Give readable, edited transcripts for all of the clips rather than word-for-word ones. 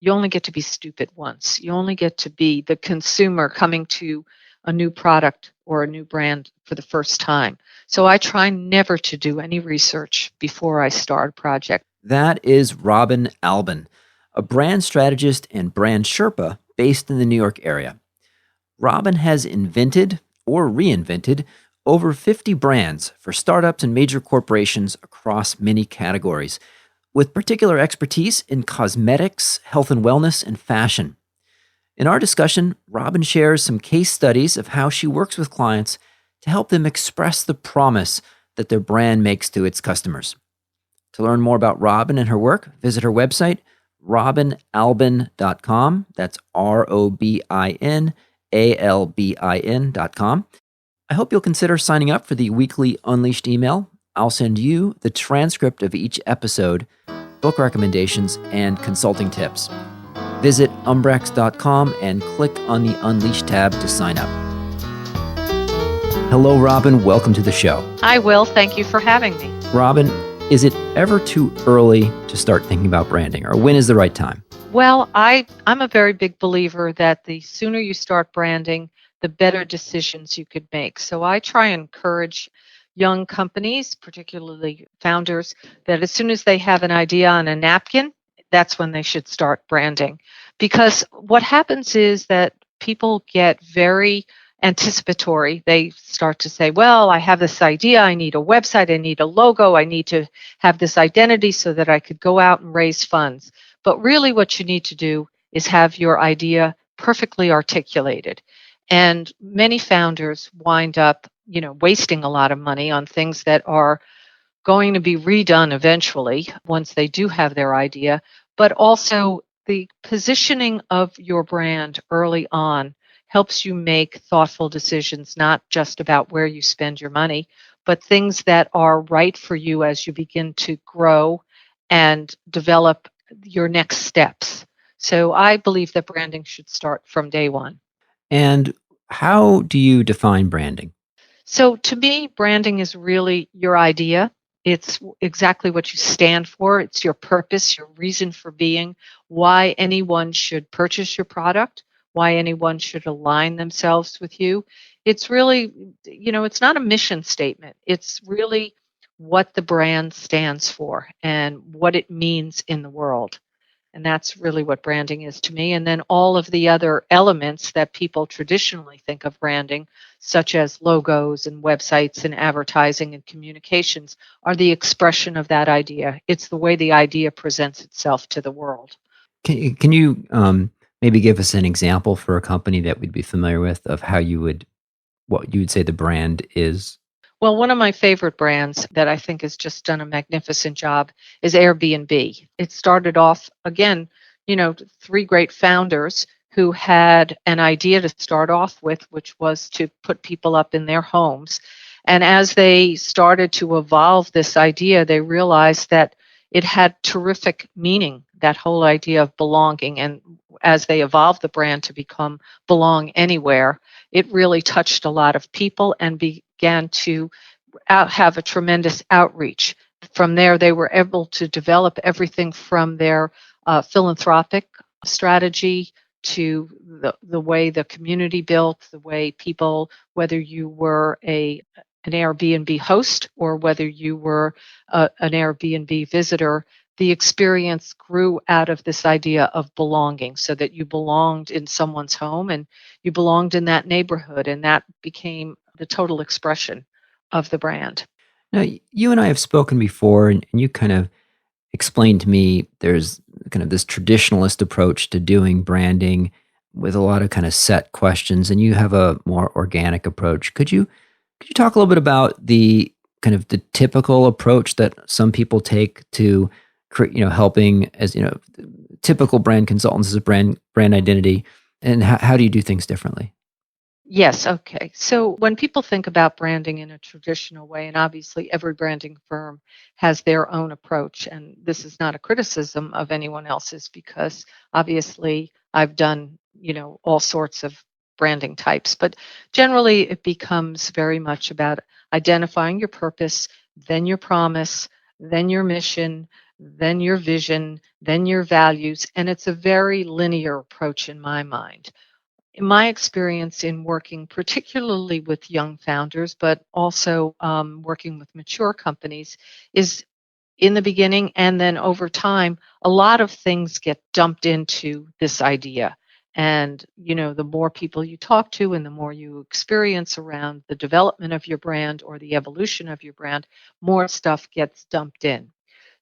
you only get to be stupid once. You only get to be the consumer coming to a new product or a new brand for the first time. So I try never to do any research before I start a project. That is Robin Albin, a brand strategist and brand sherpa based in the New York area. Robin has invented or reinvented over 50 brands for startups and major corporations across many categories, with particular expertise in cosmetics, health and wellness, and fashion. In our discussion, Robin shares some case studies of how she works with clients to help them express the promise that their brand makes to its customers. To learn more about Robin and her work, visit her website, robinalbin.com. That's ROBINALBIN.com. I hope you'll consider signing up for the weekly Unleashed email. I'll send you the transcript of each episode, book recommendations, and consulting tips. Visit umbrex.com and click on the Unleashed tab to sign up. Hello, Robin. Welcome to the show. Hi, Will. Thank you for having me. Robin, is it ever too early to start thinking about branding, or when is the right time? Well, I'm a very big believer that the sooner you start branding, the better decisions you could make. So I try and encourage young companies, particularly founders, that as soon as they have an idea on a napkin, that's when they should start branding. Because what happens is that people get very anticipatory. They start to say, well, I have this idea, I need a website, I need a logo, I need to have this identity so that I could go out and raise funds. But really what you need to do is have your idea perfectly articulated. And many founders wind up, wasting a lot of money on things that are going to be redone eventually once they do have their idea, but also the positioning of your brand early on helps you make thoughtful decisions, not just about where you spend your money, but things that are right for you as you begin to grow and develop your next steps. So I believe that branding should start from day one. And how do you define branding? So to me, branding is really your idea. It's exactly what you stand for. It's your purpose, your reason for being, why anyone should purchase your product, why anyone should align themselves with you. It's really, it's not a mission statement. It's really what the brand stands for and what it means in the world. And that's really what branding is to me. And then all of the other elements that people traditionally think of branding, such as logos and websites and advertising and communications, are the expression of that idea. It's the way the idea presents itself to the world. Can you maybe give us an example for a company that we'd be familiar with of what you would say the brand is? Well, one of my favorite brands that I think has just done a magnificent job is Airbnb. It started off, again, three great founders who had an idea to start off with, which was to put people up in their homes. And as they started to evolve this idea, they realized that it had terrific meaning, that whole idea of belonging. And as they evolved the brand to become Belong Anywhere, it really touched a lot of people and began to have a tremendous outreach. From there, they were able to develop everything from their philanthropic strategy to the way the community built, the way people, whether you were an Airbnb host or whether you were an Airbnb visitor, the experience grew out of this idea of belonging, so that you belonged in someone's home and you belonged in that neighborhood, and that became the total expression of the brand. Now, you and I have spoken before, and you kind of explained to me there's kind of this traditionalist approach to doing branding with a lot of kind of set questions, and you have a more organic approach. Could you talk a little bit about the kind of the typical approach that some people take to helping as typical brand consultants as a brand identity, and how do you do things differently? Yes, okay. So when people think about branding in a traditional way, and obviously every branding firm has their own approach, and this is not a criticism of anyone else's, because obviously I've done, all sorts of branding types, but generally it becomes very much about identifying your purpose, then your promise, then your mission, then your vision, then your values, and it's a very linear approach in my mind. In my experience in working particularly with young founders, but also working with mature companies, is in the beginning and then over time, a lot of things get dumped into this idea. And, the more people you talk to and the more you experience around the development of your brand or the evolution of your brand, more stuff gets dumped in.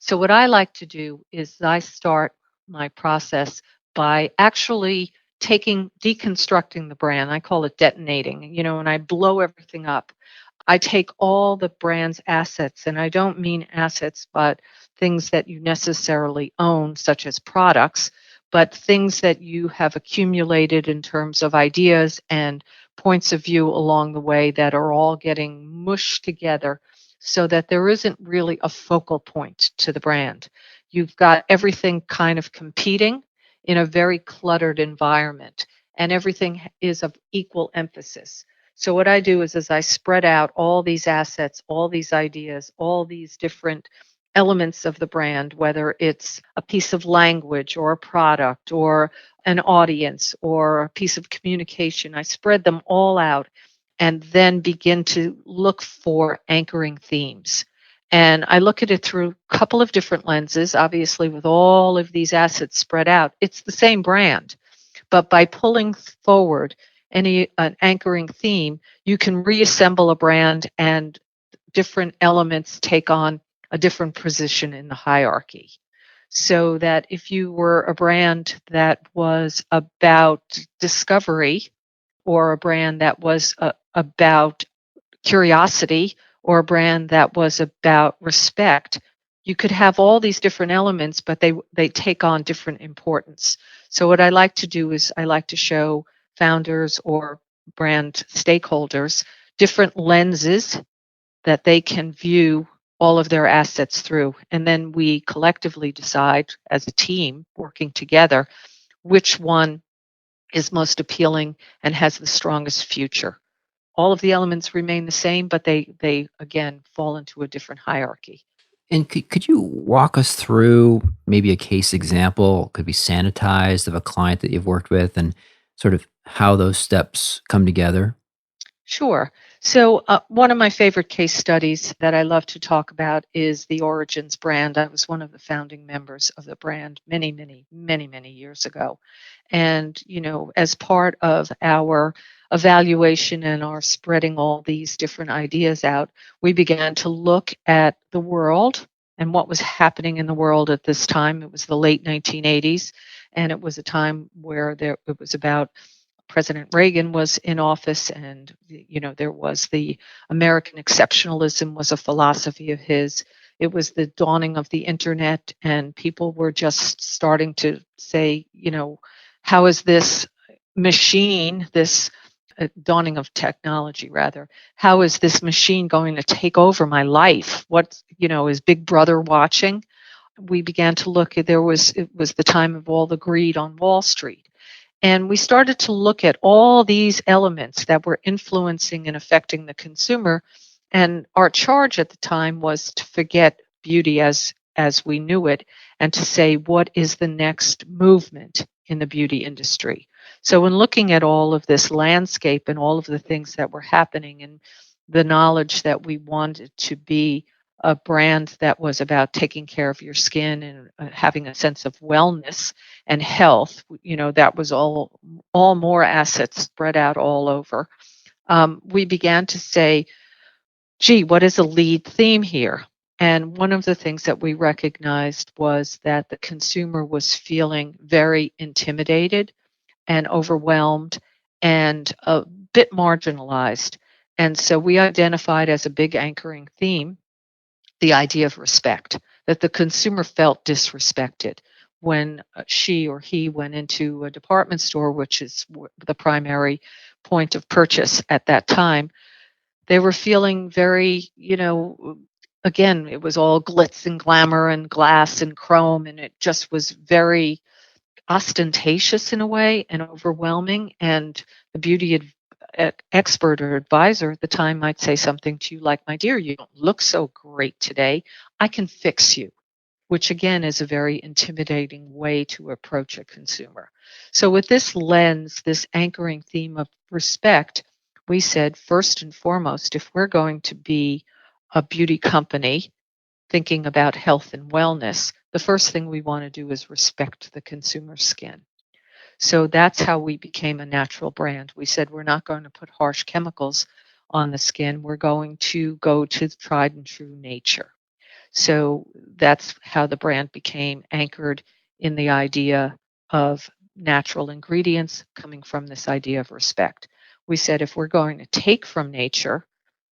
So, what I like to do is I start my process by actually deconstructing the brand. I call it detonating, and I blow everything up. I take all the brand's assets, and I don't mean assets, but things that you necessarily own, such as products, but things that you have accumulated in terms of ideas and points of view along the way that are all getting mushed together so that there isn't really a focal point to the brand. You've got everything kind of competing in a very cluttered environment, and everything is of equal emphasis. So what I do is as I spread out all these assets, all these ideas, all these different elements of the brand, whether it's a piece of language or a product or an audience or a piece of communication, I spread them all out and then begin to look for anchoring themes. And I look at it through a couple of different lenses. Obviously, with all of these assets spread out, it's the same brand, but by pulling forward an anchoring theme, you can reassemble a brand and different elements take on a different position in the hierarchy. So that if you were a brand that was about discovery, or a brand that was about curiosity, or a brand that was about respect, you could have all these different elements, but they take on different importance. So what I like to do is I like to show founders or brand stakeholders different lenses that they can view all of their assets through. And then we collectively decide as a team working together which one is most appealing and has the strongest future. All of the elements remain the same, but they again fall into a different hierarchy. And could you walk us through maybe a case example, could be sanitized, of a client that you've worked with and sort of how those steps come together? Sure. So, one of my favorite case studies that I love to talk about is the Origins brand. I was one of the founding members of the brand many, many, many, many years ago. And, as part of our evaluation and our spreading all these different ideas out, we began to look at the world and what was happening in the world at this time. It was the late 1980s, and it was a time where it was about President Reagan was in office, and there was the American exceptionalism was a philosophy of his. It was the dawning of the internet, and people were just starting to say, how is this machine, this dawning of technology rather, how is this machine going to take over my life? What is Big Brother watching? We began to look at it was the time of all the greed on Wall Street, and we started to look at all these elements that were influencing and affecting the consumer. And our charge at the time was to forget beauty as we knew it and to say, what is the next movement in the beauty industry? So, in looking at all of this landscape and all of the things that were happening and the knowledge that we wanted to be a brand that was about taking care of your skin and having a sense of wellness and health, that was all more assets spread out all over. We began to say, gee, what is a lead theme here? And one of the things that we recognized was that the consumer was feeling very intimidated and overwhelmed and a bit marginalized. And so we identified as a big anchoring theme the idea of respect, that the consumer felt disrespected when she or he went into a department store, which is the primary point of purchase at that time. They were feeling very, again, it was all glitz and glamour and glass and chrome, and it just was very ostentatious in a way and overwhelming. And the expert or advisor at the time might say something to you like, my dear, you don't look so great today. I can fix you. which again is a very intimidating way to approach a consumer. So, with this lens, this anchoring theme of respect, we said first and foremost, if we're going to be a beauty company thinking about health and wellness, the first thing we want to do is respect the consumer's skin. So that's how we became a natural brand. We said we're not going to put harsh chemicals on the skin. We're going to go to tried and true nature. So that's how the brand became anchored in the idea of natural ingredients coming from this idea of respect. We said if we're going to take from nature,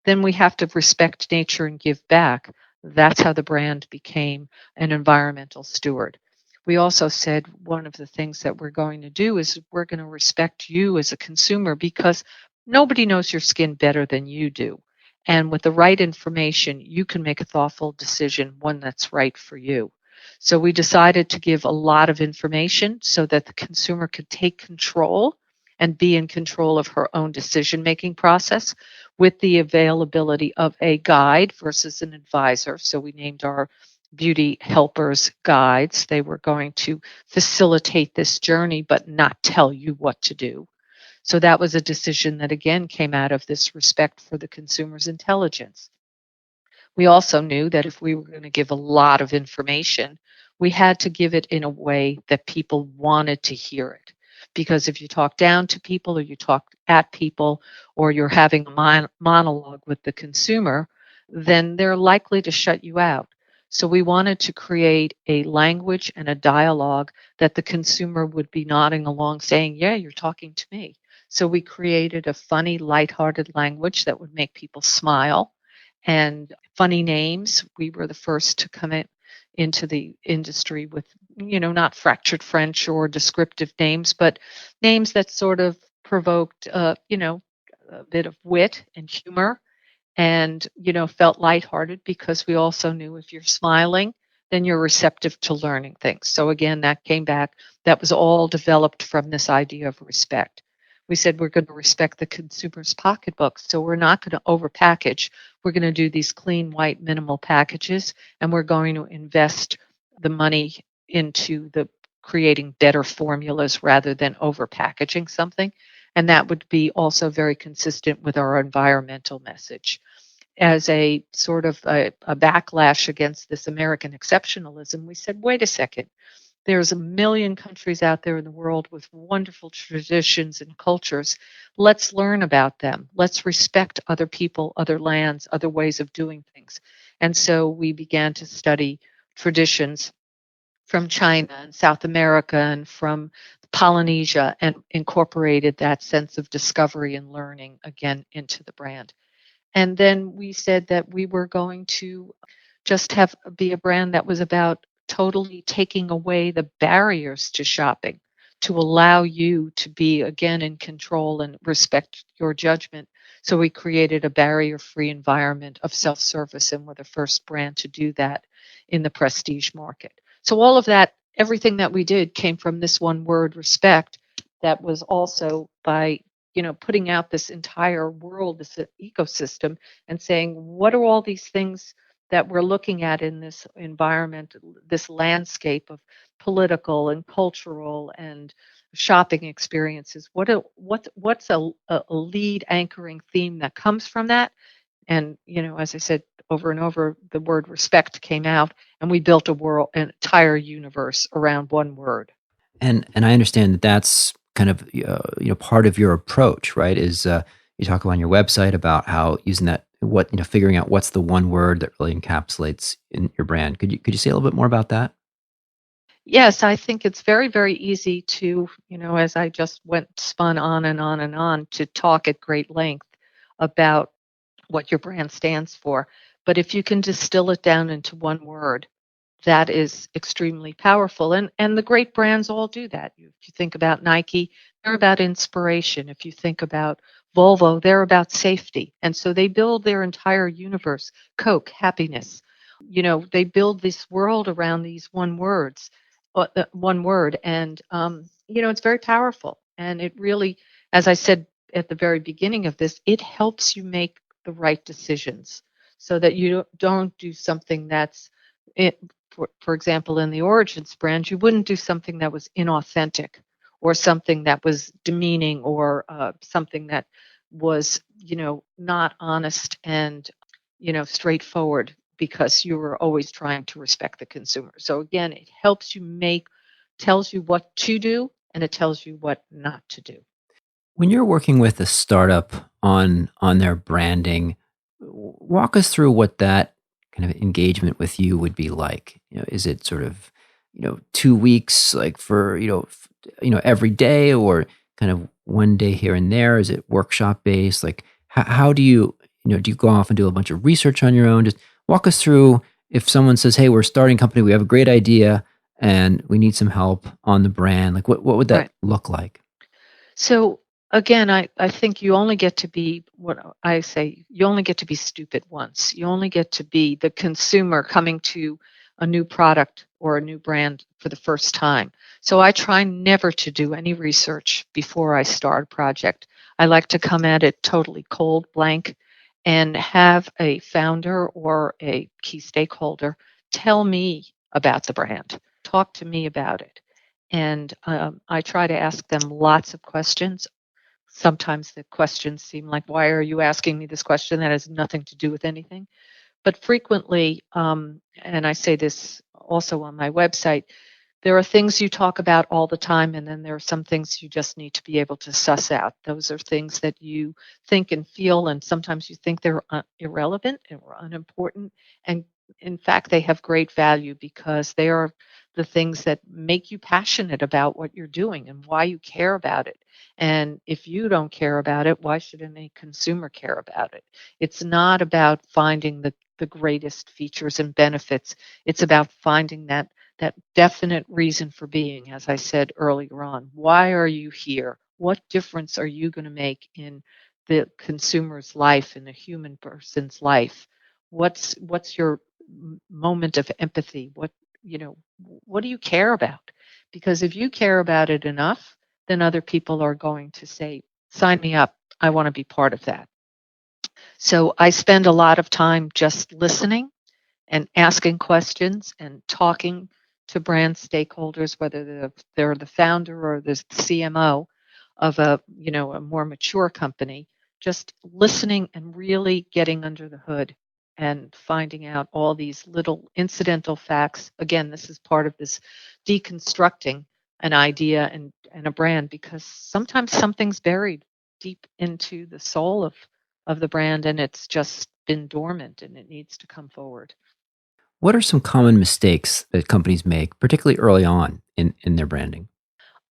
then we have to respect nature and give back. That's how the brand became an environmental steward. We also said one of the things that we're going to do is we're going to respect you as a consumer because nobody knows your skin better than you do. And with the right information, you can make a thoughtful decision, one that's right for you. So we decided to give a lot of information so that the consumer could take control and be in control of her own decision making process with the availability of a guide versus an advisor. So we named our beauty helpers guides. They were going to facilitate this journey, but not tell you what to do. So that was a decision that again came out of this respect for the consumer's intelligence. We also knew that if we were going to give a lot of information, we had to give it in a way that people wanted to hear it. Because if you talk down to people or you talk at people or you're having a monologue with the consumer, then they're likely to shut you out. So we wanted to create a language and a dialogue that the consumer would be nodding along saying, yeah, you're talking to me. So we created a funny, lighthearted language that would make people smile and funny names. We were the first to come into the industry with, not fractured French or descriptive names, but names that sort of provoked, a bit of wit and humor and felt lighthearted because we also knew if you're smiling then you're receptive to learning things. So again, that came back, that was all developed from this idea of respect. We said we're going to respect the consumer's pocketbook, so we're not going to overpackage. We're going to do these clean white minimal packages, and we're going to invest the money into the creating better formulas rather than overpackaging something. And that would be also very consistent with our environmental message as a sort of a backlash against this American exceptionalism. We said, wait a second, there's a million countries out there in the world with wonderful traditions and cultures. Let's learn about them. Let's respect other people, other lands, other ways of doing things. And so we began to study traditions from China and South America and from Polynesia and incorporated that sense of discovery and learning again into the brand. And then we said that we were going to just have be a brand that was about totally taking away the barriers to shopping to allow you to be again in control and respect your judgment. So we created a barrier-free environment of self-service and we're the first brand to do that in the prestige market. So all of that, everything that we did came from this one word, respect, that was also by putting out this entire world, this ecosystem, and saying, what are all these things that we're looking at in this environment, this landscape of political and cultural and shopping experiences? What's a lead anchoring theme that comes from that? And as I said over and over, the word respect came out, and we built an entire universe around one word. And I understand that that's kind of part of your approach, right? Is you talk on your website about how using that figuring out what's the one word that really encapsulates in your brand. Could you say a little bit more about that? Yes, I think it's very, very easy to, as I just spun on and on and on to talk at great length about what your brand stands for. But if you can distill it down into one word, that is extremely powerful. And the great brands all do that. If you think about Nike, they're about inspiration. If you think about Volvo, they're about safety. And so they build their entire universe. Coke, happiness. They build this world around these one word. And it's very powerful. And it really, as I said at the very beginning of this, it helps you make the right decisions so that you don't do something that's it, for example, in the Origins brand, you wouldn't do something that was inauthentic or something that was demeaning or something that was, not honest and, straightforward because you were always trying to respect the consumer. So again, it helps you tells you what to do and it tells you what not to do. When you're working with a startup on their branding, walk us through what that kind of engagement with you would be like. Is it sort of 2 weeks, like for every day, or kind of one day here and there? Is it workshop based? Like how do do you go off and do a bunch of research on your own? Just walk us through if someone says, "Hey, we're starting a company, we have a great idea, and we need some help on the brand." Like what would that Right. look like? So again, I think you only get to be what I say, you only get to be stupid once. You only get to be the consumer coming to a new product or a new brand for the first time. So I try never to do any research before I start a project. I like to come at it totally cold, blank, and have a founder or a key stakeholder tell me about the brand, talk to me about it. And I try to ask them lots of questions. Sometimes the questions seem like, why are you asking me this question that has nothing to do with anything? But frequently, and I say this also on my website, there are things you talk about all the time, and then there are some things you just need to be able to suss out. Those are things that you think and feel, and sometimes you think they're irrelevant or unimportant. And in fact, they have great value because they are the things that make you passionate about what you're doing and why you care about it. And if you don't care about it, why should any consumer care about it? It's not about finding the greatest features and benefits. It's about finding that definite reason for being, as I said earlier on. Why are you here? What difference are you going to make in the consumer's life, in the human person's life? What's your moment of empathy? What do you care about? Because if you care about it enough, then other people are going to say, "Sign me up. I want to be part of that." So I spend a lot of time just listening and asking questions and talking to brand stakeholders, whether they're the founder or the CMO of a more mature company, just listening and really getting under the hood and finding out all these little incidental facts. Again, this is part of this deconstructing an idea and a brand because sometimes something's buried deep into the soul of the brand and it's just been dormant and it needs to come forward. What are some common mistakes that companies make, particularly early on in their branding?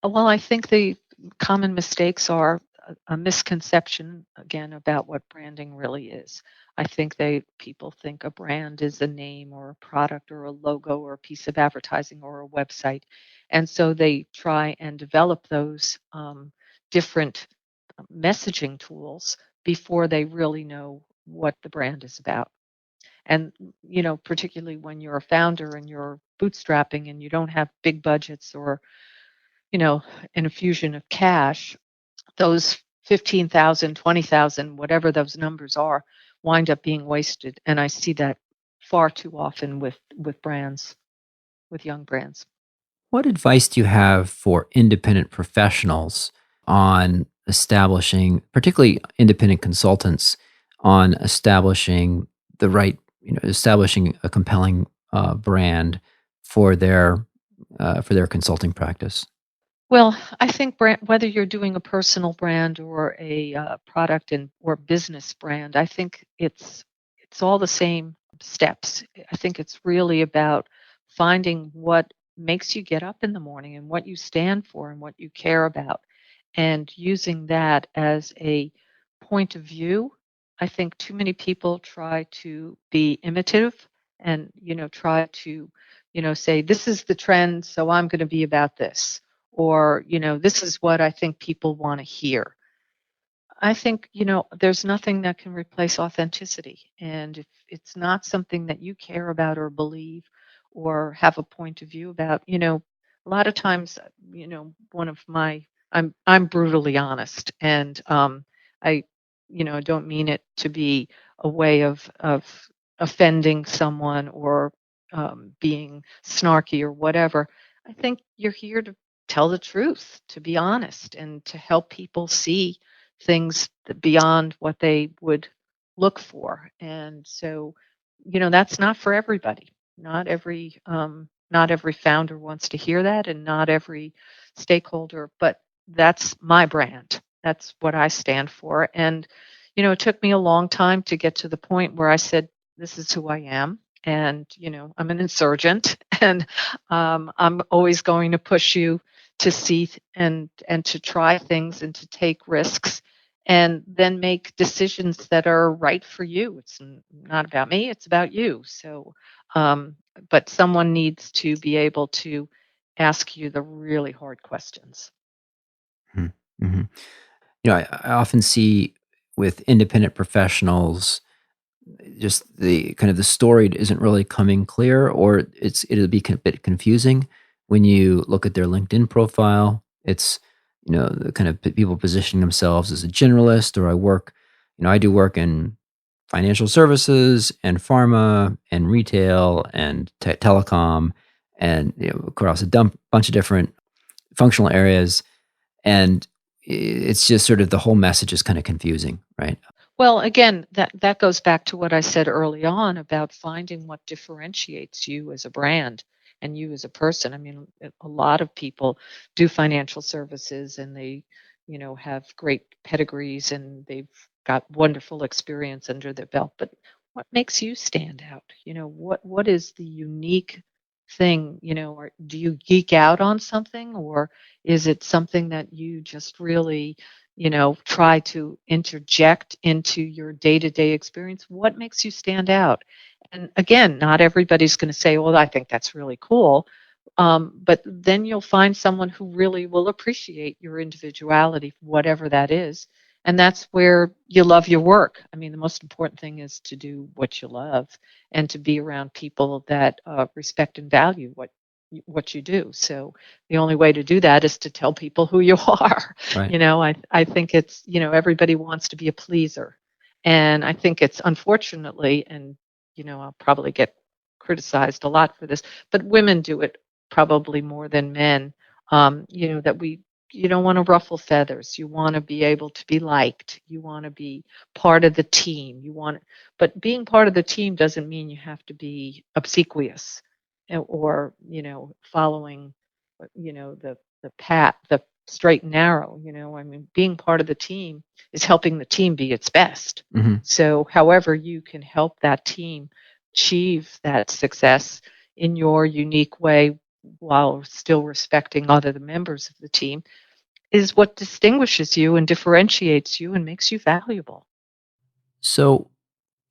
Well, I think the common mistakes are a misconception again about what branding really is. I think people think a brand is a name or a product or a logo or a piece of advertising or a website, and so they try and develop those different messaging tools before they really know what the brand is about. And particularly when you're a founder and you're bootstrapping and you don't have big budgets or you know, an infusion of cash, those 15,000, 20,000, whatever those numbers are, wind up being wasted. And I see that far too often with brands, with young brands. What advice do you have for independent professionals on establishing, particularly independent consultants, on establishing the right, establishing a compelling brand for their consulting practice? Well, I think whether you're doing a personal brand or a product and or business brand, I think it's all the same steps. I think it's really about finding what makes you get up in the morning and what you stand for and what you care about, and using that as a point of view. I think too many people try to be imitative and try to say this is the trend, so I'm going to be about this or this is what I think people want to hear. I think there's nothing that can replace authenticity, and if it's not something that you care about or believe or have a point of view about, a lot of times one of my I'm brutally honest, and I don't mean it to be a way of offending someone or being snarky or whatever. I think you're here to tell the truth, to be honest, and to help people see things beyond what they would look for. And so, that's not for everybody. Not every founder wants to hear that, and not every stakeholder. But that's my brand. That's what I stand for. And it took me a long time to get to the point where I said, "This is who I am." And I'm an insurgent, and I'm always going to push you to see and to try things and to take risks and then make decisions that are right for you. It's not about me, it's about you. So um, but someone needs to be able to ask you the really hard questions. Mhm, mhm. I often see with independent professionals, just the kind of the story isn't really coming clear, or it'll be a bit confusing when you look at their LinkedIn profile. It's the kind of people positioning themselves as a generalist, or I do work in financial services and pharma and retail and telecom, and across a bunch of different functional areas, and it's just sort of the whole message is kind of confusing, right? Well, again, that goes back to what I said early on about finding what differentiates you as a brand and you as a person. I mean, a lot of people do financial services and they, have great pedigrees and they've got wonderful experience under their belt. But what makes you stand out? What is the unique thing, or do you geek out on something, or is it something that you just really try to interject into your day-to-day experience? What makes you stand out? And again, not everybody's going to say, well, I think that's really cool. But then you'll find someone who really will appreciate your individuality, whatever that is. And that's where you love your work. I mean, the most important thing is to do what you love and to be around people that respect and value what you do. So the only way to do that is to tell people who you are. Right. I think it's, everybody wants to be a pleaser. And I think it's unfortunately, and, I'll probably get criticized a lot for this, but women do it probably more than men. That you don't want to ruffle feathers. You want to be able to be liked. You want to be part of the team. But being part of the team doesn't mean you have to be obsequious or, following, the path, the straight and narrow. I mean, being part of the team is helping the team be its best. Hmm. So, however you can help that team achieve that success in your unique way while still respecting other the members of the team is what distinguishes you and differentiates you and makes you valuable. So,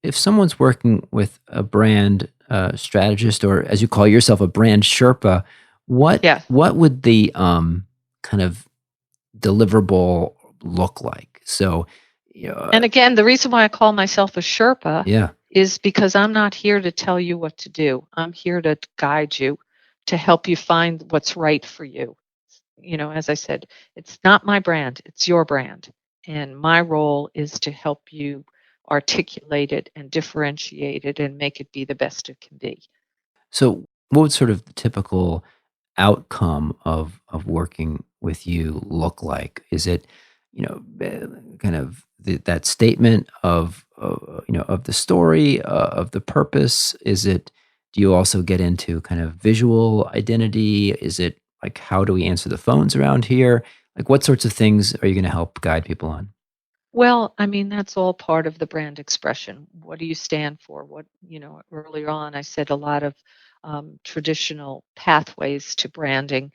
if someone's working with a brand strategist, or as you call yourself, a brand Sherpa, what Yeah. what would the kind of deliverable look like? So, you know, And again, the reason why I call myself a Sherpa yeah. is because I'm not here to tell you what to do. I'm here to guide you, to help you find what's right for you. As I said, it's not my brand, it's your brand. And my role is to help you articulate it and differentiate it and make it be the best it can be. So, what would sort of the typical outcome of working with you look like? Is it, kind of that statement of the story, of the purpose? Is it? Do you also get into kind of visual identity? Is it like how do we answer the phones around here? Like what sorts of things are you going to help guide people on? Well, I mean, that's all part of the brand expression. What do you stand for? Earlier on, I said a lot of traditional pathways to branding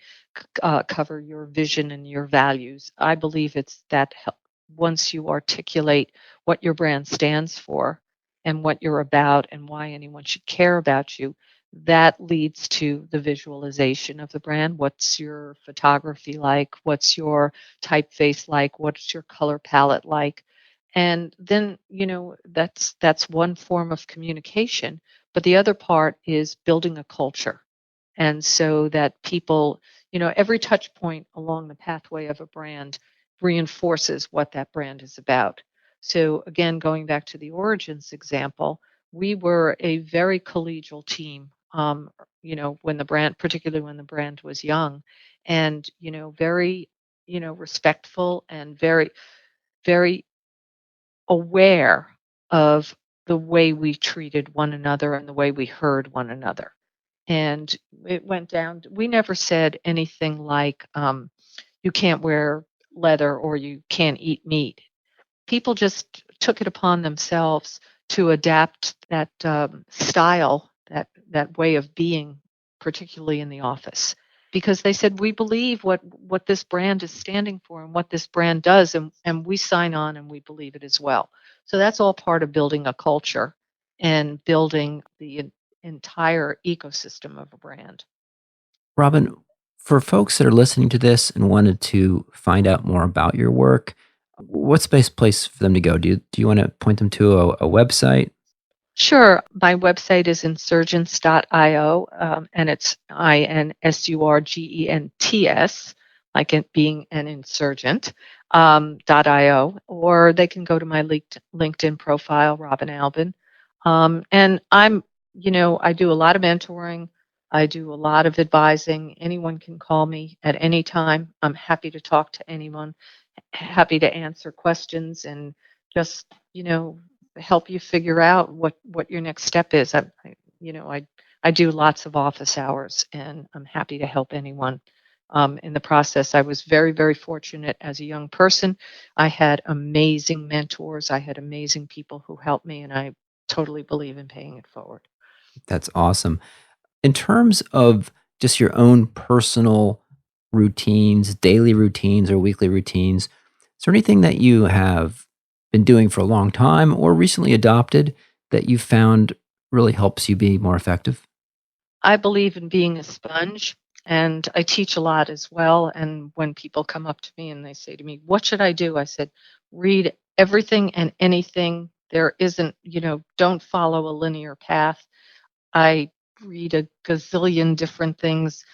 cover your vision and your values. I believe it's that once you articulate what your brand stands for and what you're about and why anyone should care about you, that leads to the visualization of the brand. What's your photography like? What's your typeface like? What's your color palette like? And then, that's one form of communication. But the other part is building a culture. And so that people, every touch point along the pathway of a brand reinforces what that brand is about. So again, going back to the origins example, we were a very collegial team um, when the brand, particularly when the brand was young, and, very, respectful and very, very aware of the way we treated one another and the way we heard one another. And it went down, we never said anything like, you can't wear leather or you can't eat meat. People just took it upon themselves to adapt that style, that way of being, particularly in the office, because they said we believe what this brand is standing for and what this brand does, and we sign on and we believe it as well. So that's all part of building a culture and building the entire ecosystem of a brand. Robin, for folks that are listening to this and wanted to find out more about your work, what's the best place for them to go? Do you want to point them to a website? Sure. My website is insurgents.io, and it's INSURGENTS, like it being an insurgent, .io, or they can go to my LinkedIn profile, Robin Albin. And I do a lot of mentoring. I do a lot of advising. Anyone can call me at any time. I'm happy to talk to anyone, happy to answer questions and just, help you figure out what your next step is. I do lots of office hours, and I'm happy to help anyone in the process. I was very, very fortunate as a young person. I had amazing mentors. I had amazing people who helped me, and I totally believe in paying it forward. That's awesome. In terms of just your own personal routines, daily routines or weekly routines, is there anything that you have been doing for a long time or recently adopted that you found really helps you be more effective? I believe in being a sponge, and I teach a lot as well. And when people come up to me and they say to me, "What should I do?" I said, "Read everything and anything. There isn't, don't follow a linear path. I read a gazillion different things,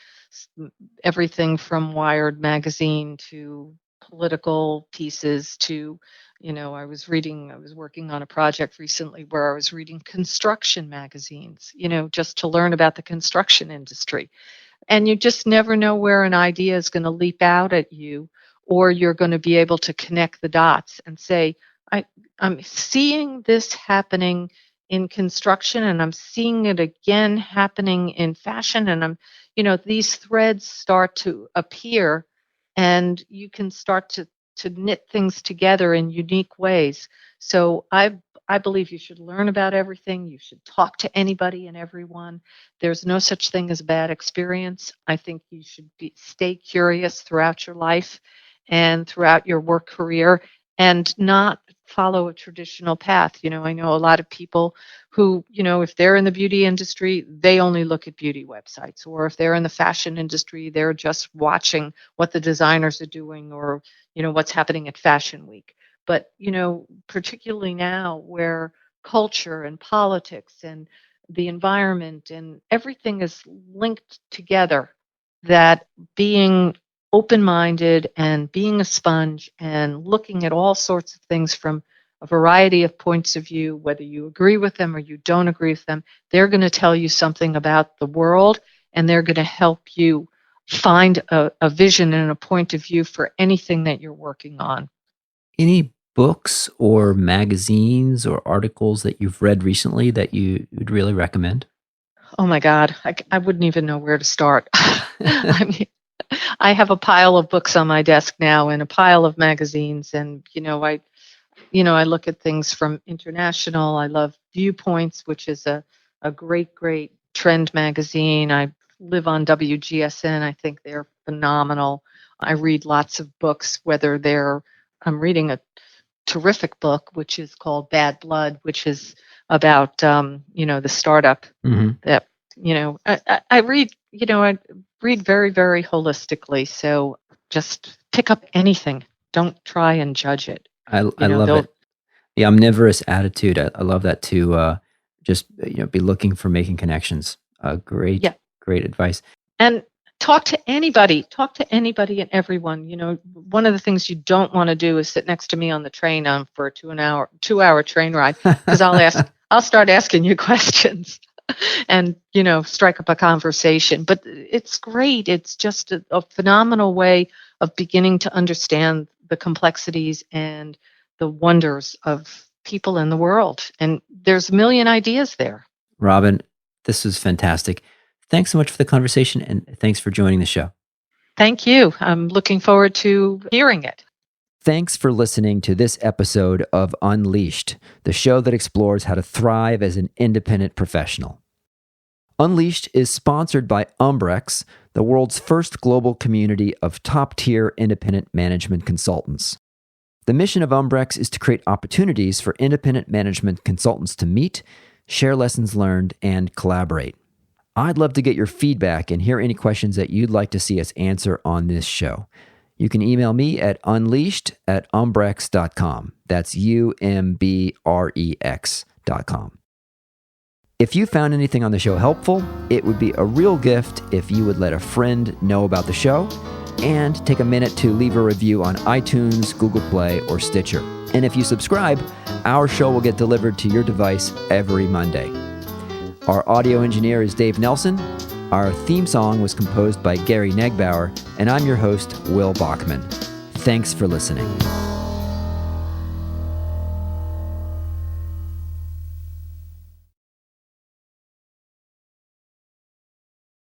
everything from Wired magazine to political pieces to, I was working on a project recently where I was reading construction magazines, just to learn about the construction industry. And you just never know where an idea is going to leap out at you, or you're going to be able to connect the dots and say, I, I'm seeing this happening in construction, and I'm seeing it again happening in fashion. And these threads start to appear, and you can start to knit things together in unique ways. So I believe you should learn about everything. You should talk to anybody and everyone. There's no such thing as a bad experience. I think you should stay curious throughout your life and throughout your work career, and not follow a traditional path. I know a lot of people who, if they're in the beauty industry, they only look at beauty websites, or if they're in the fashion industry, they're just watching what the designers are doing, or, what's happening at Fashion Week. But, particularly now where culture and politics and the environment and everything is linked together, that being open minded and being a sponge and looking at all sorts of things from a variety of points of view, whether you agree with them or you don't agree with them, they're going to tell you something about the world, and they're going to help you find a vision and a point of view for anything that you're working on. Any books or magazines or articles that you've read recently that you would really recommend? Oh my God, I wouldn't even know where to start. I mean, I have a pile of books on my desk now and a pile of magazines, and I look at things from international. I love Viewpoints, which is a great, great trend magazine. I live on WGSN. I think they're phenomenal. I read lots of books, I'm reading a terrific book, which is called Bad Blood, which is about, the startup Hmm. that, I read, I read very, very holistically. So just pick up anything. Don't try and judge it. I love They'll, it. The omnivorous attitude. I love that too. Just be looking for making connections. Great, yeah. great advice. And talk to anybody and everyone. One of the things you don't want to do is sit next to me on the train for a 2 hour train ride, because I'll start asking you questions. and, strike up a conversation. But it's great. It's just a phenomenal way of beginning to understand the complexities and the wonders of people in the world. And there's a million ideas there. Robin, this was fantastic. Thanks so much for the conversation, and thanks for joining the show. Thank you. I'm looking forward to hearing it. Thanks for listening to this episode of Unleashed, the show that explores how to thrive as an independent professional. Unleashed is sponsored by Umbrex, the world's first global community of top-tier independent management consultants. The mission of Umbrex is to create opportunities for independent management consultants to meet, share lessons learned, and collaborate. I'd love to get your feedback and hear any questions that you'd like to see us answer on this show. You can email me at unleashed@umbrex.com. That's UMBREX.com. If you found anything on the show helpful, it would be a real gift if you would let a friend know about the show and take a minute to leave a review on iTunes, Google Play, or Stitcher. And if you subscribe, our show will get delivered to your device every Monday. Our audio engineer is Dave Nelson. Our theme song was composed by Gary Negbauer, and I'm your host, Will Bachman. Thanks for listening.